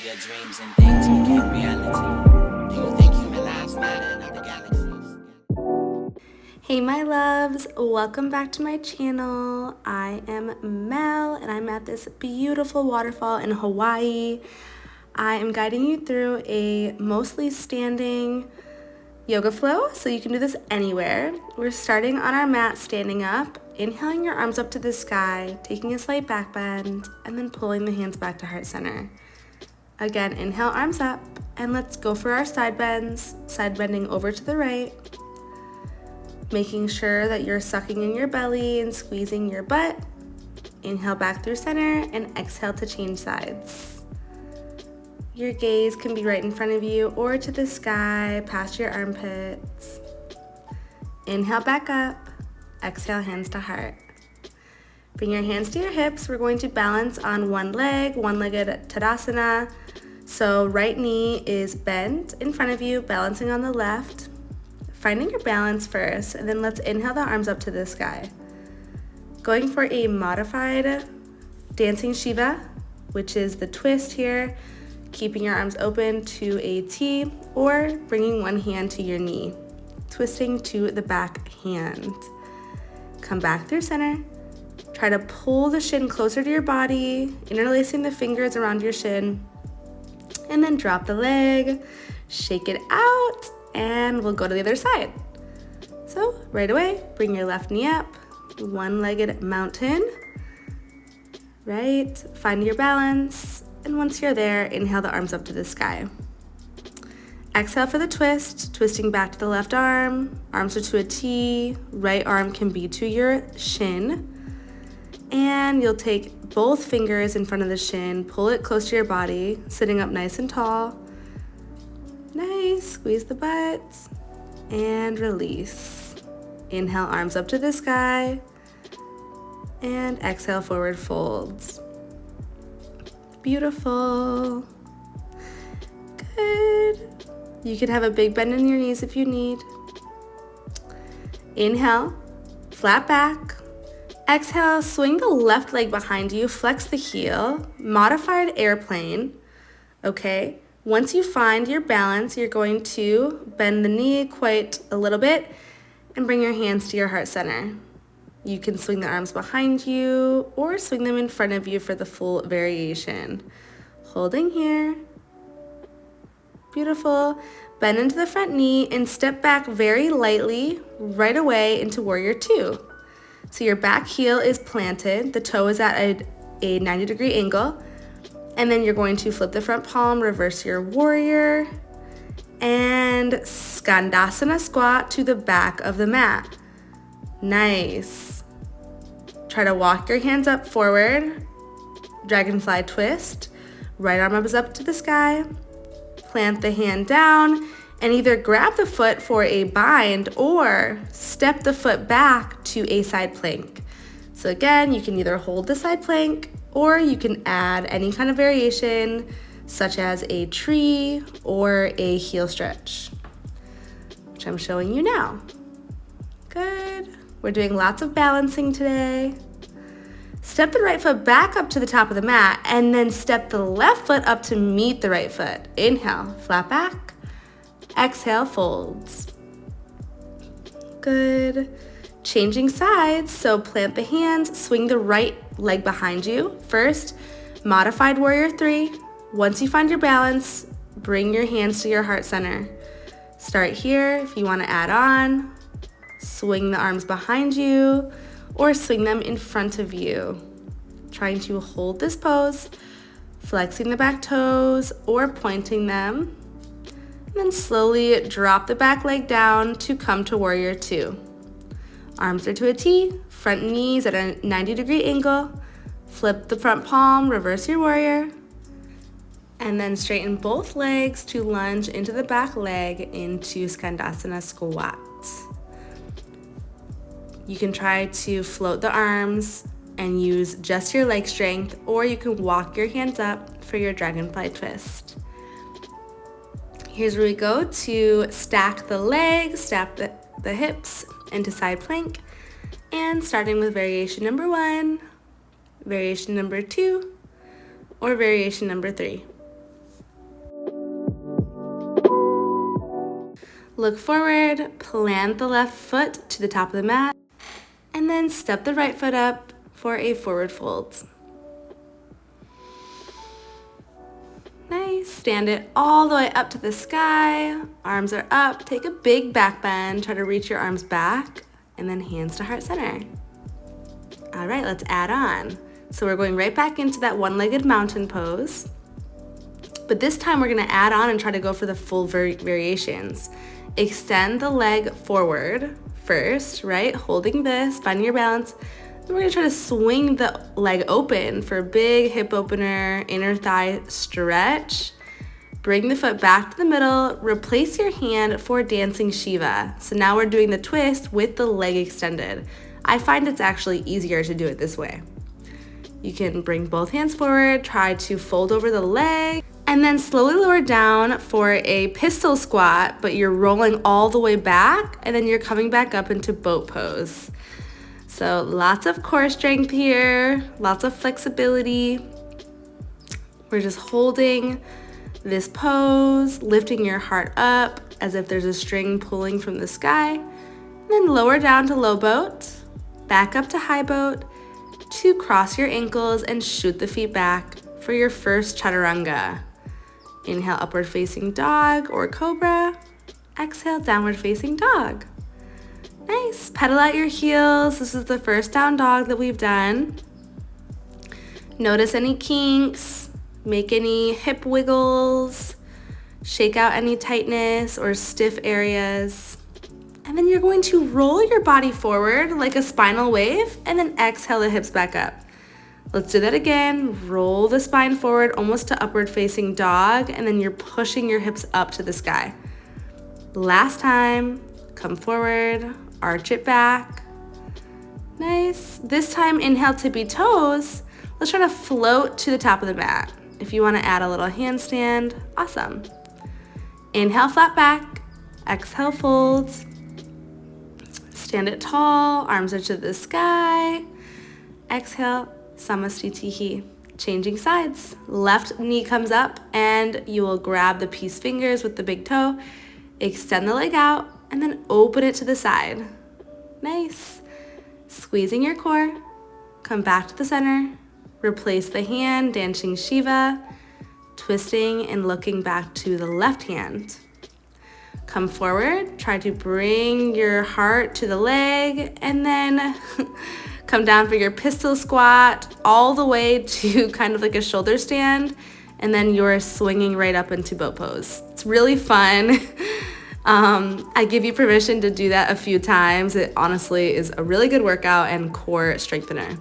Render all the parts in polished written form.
your dreams and things became reality. Do you think human lives matter in other galaxies? Hey my loves, welcome back to my channel. I am Mel and I'm at this beautiful waterfall in Hawaii. I am guiding you through a mostly standing yoga flow, so you can do this anywhere. We're starting on our mat standing up, inhaling your arms up to the sky, taking a slight back bend, and then pulling the hands back to heart center. Again, inhale, arms up, and let's go for our side bends, side bending over to the right, making sure that you're sucking in your belly and squeezing your butt. Inhale back through center and exhale to change sides. Your gaze can be right in front of you or to the sky, past your armpits. Inhale back up, exhale hands to heart. Bring your hands to your hips. We're going to balance on one leg, one-legged Tadasana. So right knee is bent in front of you, balancing on the left. Finding your balance first, and then let's inhale the arms up to the sky. Going for a modified dancing Shiva, which is the twist here, keeping your arms open to a T, or bringing one hand to your knee, twisting to the back hand. Come back through center. Try to pull the shin closer to your body, interlacing the fingers around your shin, and then drop the leg, shake it out, and we'll go to the other side. So right away, bring your left knee up, one-legged mountain, right? Find your balance, and once you're there, inhale the arms up to the sky. Exhale for the twist, twisting back to the left arm, arms are to a T, right arm can be to your shin, and you'll take both fingers in front of the shin, pull it close to your body, sitting up nice and tall. Nice, squeeze the butt, and release. Inhale, arms up to the sky, and exhale, forward folds. Beautiful. Good. You could have a big bend in your knees if you need. Inhale, flat back. Exhale, swing the left leg behind you, flex the heel, modified airplane, okay? Once you find your balance, you're going to bend the knee quite a little bit and bring your hands to your heart center. You can swing the arms behind you or swing them in front of you for the full variation. Holding here. Beautiful. Bend into the front knee and step back very lightly right away into warrior two. So your back heel is planted, the toe is at a 90-degree angle, and then you're going to flip the front palm, reverse your warrior, and Skandasana squat to the back of the mat. Nice. Try to walk your hands up forward, dragonfly twist, right arm is up to the sky, plant the hand down, and either grab the foot for a bind or step the foot back to a side plank. So again, you can either hold the side plank or you can add any kind of variation such as a tree or a heel stretch, which I'm showing you now. Good. We're doing lots of balancing today. Step the right foot back up to the top of the mat and then step the left foot up to meet the right foot. Inhale, flat back. Exhale, folds. Good. Changing sides, so plant the hands, swing the right leg behind you. First, modified warrior three. Once you find your balance, bring your hands to your heart center. Start here if you want to add on. Swing the arms behind you or swing them in front of you. Trying to hold this pose, flexing the back toes or pointing them. And then slowly drop the back leg down to come to warrior two. Arms are to a T, front knees at a 90-degree angle. Flip the front palm, reverse your warrior. And then straighten both legs to lunge into the back leg into Skandasana squat. You can try to float the arms and use just your leg strength, or you can walk your hands up for your dragonfly twist. Here's where we go to stack the legs, stack the hips into side plank, and starting with variation number one, variation number two, or variation number three. Look forward, plant the left foot to the top of the mat, and then step the right foot up for a forward fold. Nice. Stand it all the way up to the sky. Arms are up. Take a big back bend. Try to reach your arms back, and then hands to heart center. All right, let's add on. So we're going right back into that one-legged mountain pose. But this time we're gonna add on and try to go for the full variations. Extend the leg forward first, right? Holding this, finding your balance. Then we're gonna try to swing the leg open for a big hip opener, inner thigh stretch. Bring the foot back to the middle, replace your hand for dancing Shiva. So now we're doing the twist with the leg extended. I find it's actually easier to do it this way. You can bring both hands forward, try to fold over the leg, and then slowly lower down for a pistol squat, but you're rolling all the way back, and then you're coming back up into boat pose. So lots of core strength here, lots of flexibility. We're just holding this pose, lifting your heart up as if there's a string pulling from the sky, and then lower down to low boat, back up to high boat, to cross your ankles and shoot the feet back for your first chaturanga. Inhale, upward facing dog or cobra. Exhale, downward facing dog. Nice. Pedal out your heels. This is the first down dog that we've done. Notice any kinks, make any hip wiggles, shake out any tightness or stiff areas. And then you're going to roll your body forward like a spinal wave and then exhale the hips back up. Let's do that again. Roll the spine forward almost to upward facing dog, and then you're pushing your hips up to the sky. Last time, come forward, arch it back. Nice. This time, inhale tippy toes. Let's try to float to the top of the mat. If you want to add a little handstand, awesome. Inhale, flat back. Exhale, folds. Stand it tall, arms are to the sky. Exhale, Samastitihi. Changing sides. Left knee comes up and you will grab the peace fingers with the big toe, extend the leg out, and then open it to the side. Nice. Squeezing your core, come back to the center, replace the hand, dancing Shiva, twisting and looking back to the left hand. Come forward, try to bring your heart to the leg, and then come down for your pistol squat all the way to kind of like a shoulder stand, and then you're swinging right up into boat pose. It's really fun. I give you permission to do that a few times. It honestly is a really good workout and core strengthener.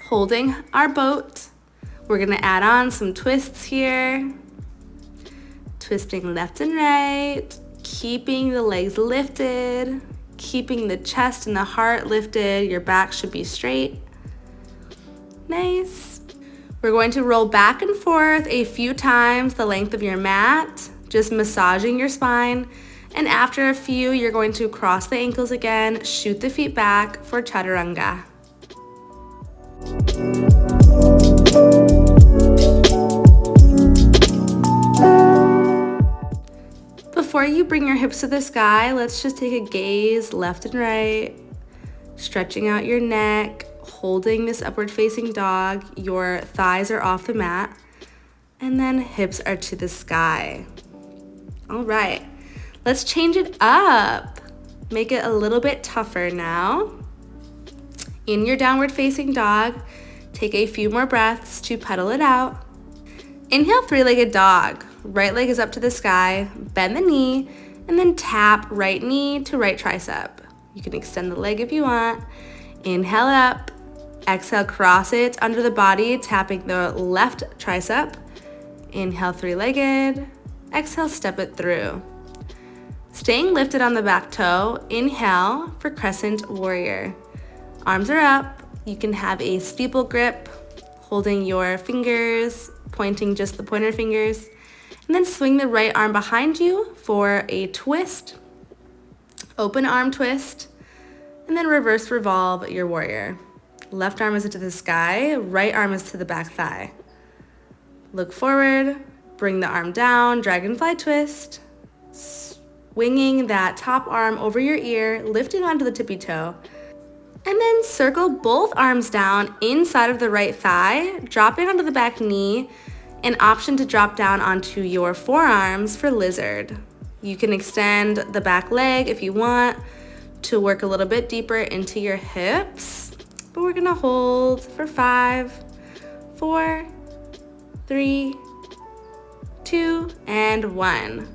Holding our boat, we're gonna add on some twists here. Twisting left and right, keeping the legs lifted, keeping the chest and the heart lifted. Your back should be straight. Nice. We're going to roll back and forth a few times the length of your mat, just massaging your spine. And after a few, you're going to cross the ankles again, shoot the feet back for chaturanga. Before you bring your hips to the sky, let's just take a gaze left and right, stretching out your neck, holding this upward facing dog. Your thighs are off the mat, and then hips are to the sky. All right, let's change it up. Make it a little bit tougher now. In your downward facing dog, take a few more breaths to pedal it out. Inhale, three-legged dog. Right leg is up to the sky, bend the knee, and then tap right knee to right tricep. You can extend the leg if you want. Inhale up, exhale, cross it under the body, tapping the left tricep. Inhale, three-legged, exhale, step it through. Staying lifted on the back toe, inhale for crescent warrior. Arms are up, you can have a steeple grip, holding your fingers, pointing just the pointer fingers. And then swing the right arm behind you for a twist, open arm twist, and then reverse revolve your warrior. Left arm is to the sky, right arm is to the back thigh. Look forward, bring the arm down, dragonfly twist, winging that top arm over your ear, lifting onto the tippy toe. And then circle both arms down inside of the right thigh, dropping onto the back knee, an option to drop down onto your forearms for lizard. You can extend the back leg if you want to work a little bit deeper into your hips, but we're gonna hold for 5, 4, 3, 2, and 1.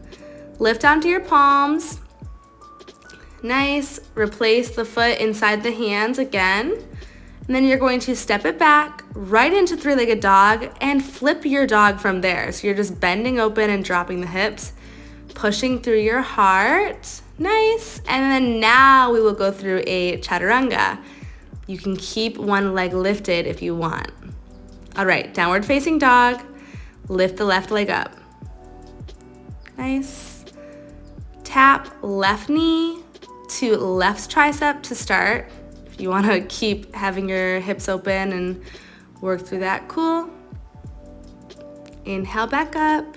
Lift onto your palms. Nice. Replace the foot inside the hands again. And then you're going to step it back right into three-legged dog and flip your dog from there. So you're just bending open and dropping the hips, pushing through your heart. Nice. And then now we will go through a chaturanga. You can keep one leg lifted if you want. All right, downward facing dog. Lift the left leg up. Nice. Tap left knee to left tricep to start. If you want to keep having your hips open and work through that, cool. Inhale back up.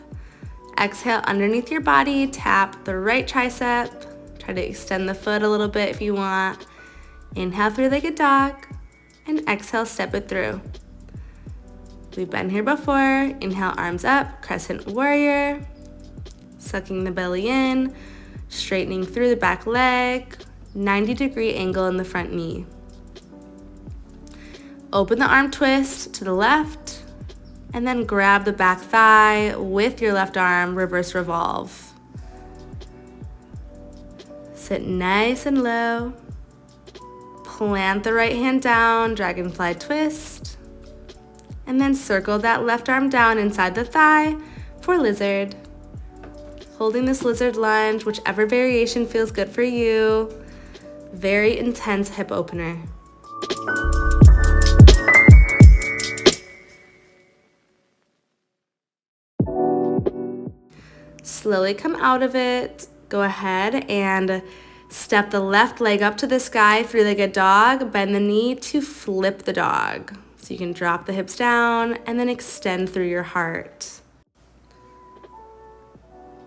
Exhale underneath your body. Tap the right tricep. Try to extend the foot a little bit if you want. Inhale, three-legged dog. And exhale, step it through. We've been here before. Inhale, arms up, crescent warrior. Sucking the belly in. Straightening through the back leg, 90-degree angle in the front knee. Open the arm twist to the left, and then grab the back thigh with your left arm, reverse revolve. Sit nice and low. Plant the right hand down, dragonfly twist, and then circle that left arm down inside the thigh for lizard. Holding this lizard lunge, whichever variation feels good for you. Very intense hip opener. Slowly come out of it. Go ahead and step the left leg up to the sky, three-legged dog. Bend the knee to flip the dog. So you can drop the hips down and then extend through your heart.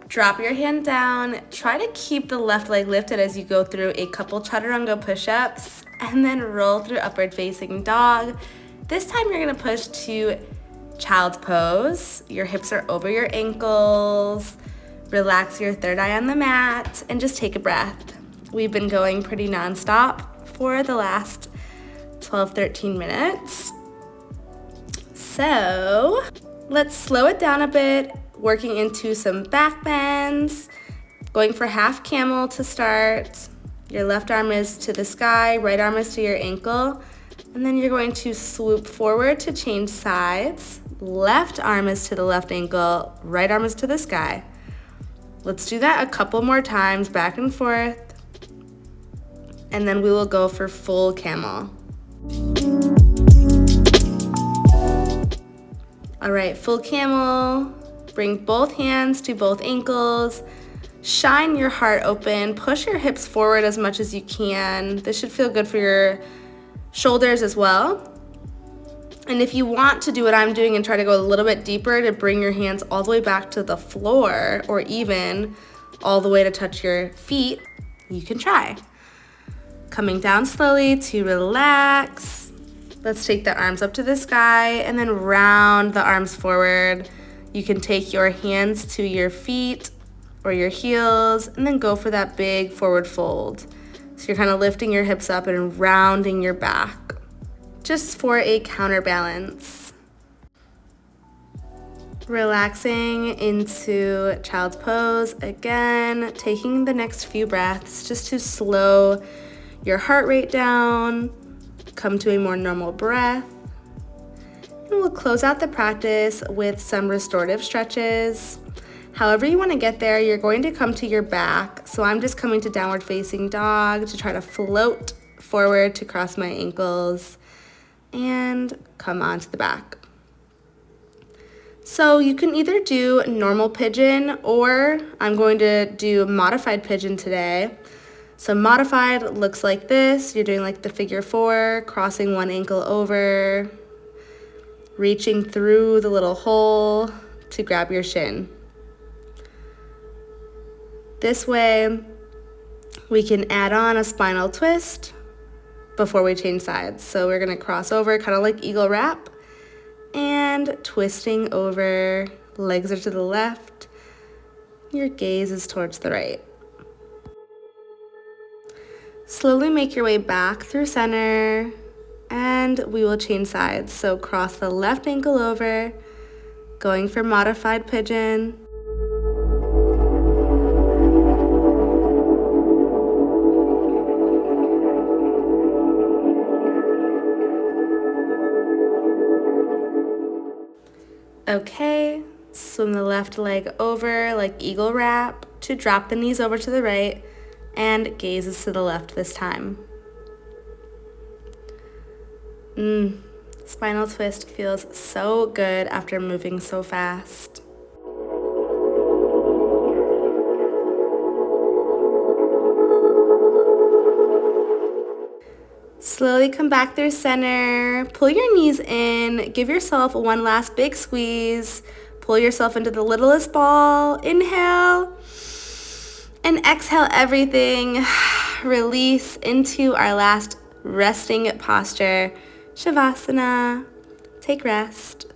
Drop your hand down. Try to keep the left leg lifted as you go through a couple chaturanga push-ups and then roll through upward facing dog. This time you're gonna push to child's pose. Your hips are over your ankles. Relax your third eye on the mat and just take a breath. We've been going pretty nonstop for the last 12-13 minutes. So let's slow it down a bit. Working into some back bends, going for half camel to start. Your left arm is to the sky, right arm is to your ankle, and then you're going to swoop forward to change sides. Left arm is to the left ankle, right arm is to the sky. Let's do that a couple more times, back and forth, and then we will go for full camel. All right, full camel. Bring both hands to both ankles. Shine your heart open. Push your hips forward as much as you can. This should feel good for your shoulders as well. And if you want to do what I'm doing and try to go a little bit deeper to bring your hands all the way back to the floor or even all the way to touch your feet, you can try. Coming down slowly to relax. Let's take the arms up to the sky and then round the arms forward. You can take your hands to your feet or your heels and then go for that big forward fold. So you're kind of lifting your hips up and rounding your back, just for a counterbalance. Relaxing into child's pose again, taking the next few breaths just to slow your heart rate down, come to a more normal breath. And we'll close out the practice with some restorative stretches. However you want to get there, you're going to come to your back. So I'm just coming to downward facing dog to try to float forward to cross my ankles and come onto the back. So you can either do normal pigeon or I'm going to do modified pigeon today. So modified looks like this. You're doing like the figure 4, crossing one ankle over, reaching through the little hole to grab your shin. This way, we can add on a spinal twist before we change sides. So we're gonna cross over, kind of like eagle wrap, and twisting over, legs are to the left, your gaze is towards the right. Slowly make your way back through center, and we will change sides. So cross the left ankle over, going for modified pigeon. Okay, swim the left leg over like eagle wrap to drop the knees over to the right and gazes to the left this time. Spinal twist feels so good after moving so fast. Slowly come back through center, pull your knees in, give yourself one last big squeeze, pull yourself into the littlest ball, inhale, and exhale everything, release into our last resting posture, Shavasana, take rest.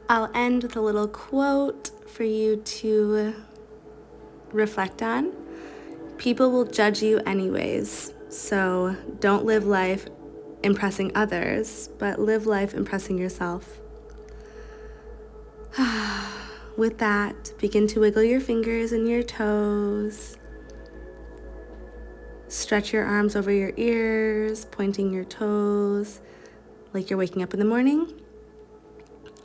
I'll end with a little quote for you to reflect on. People will judge you anyways, so don't live life impressing others, but live life impressing yourself. With that, begin to wiggle your fingers and your toes. Stretch your arms over your ears, pointing your toes like you're waking up in the morning.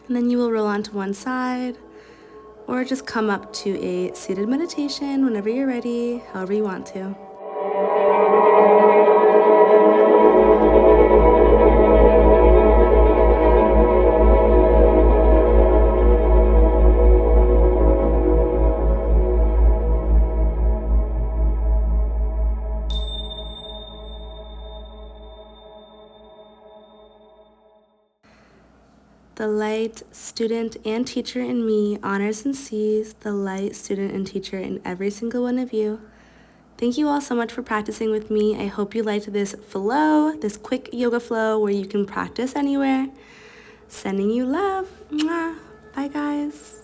And then you will roll onto one side or just come up to a seated meditation whenever you're ready, however you want to. The light student and teacher in me honors and sees the light student and teacher in every single one of you. Thank you all so much for practicing with me. I hope you liked this flow, this quick yoga flow where you can practice anywhere. Sending you love. Mwah. Bye, guys.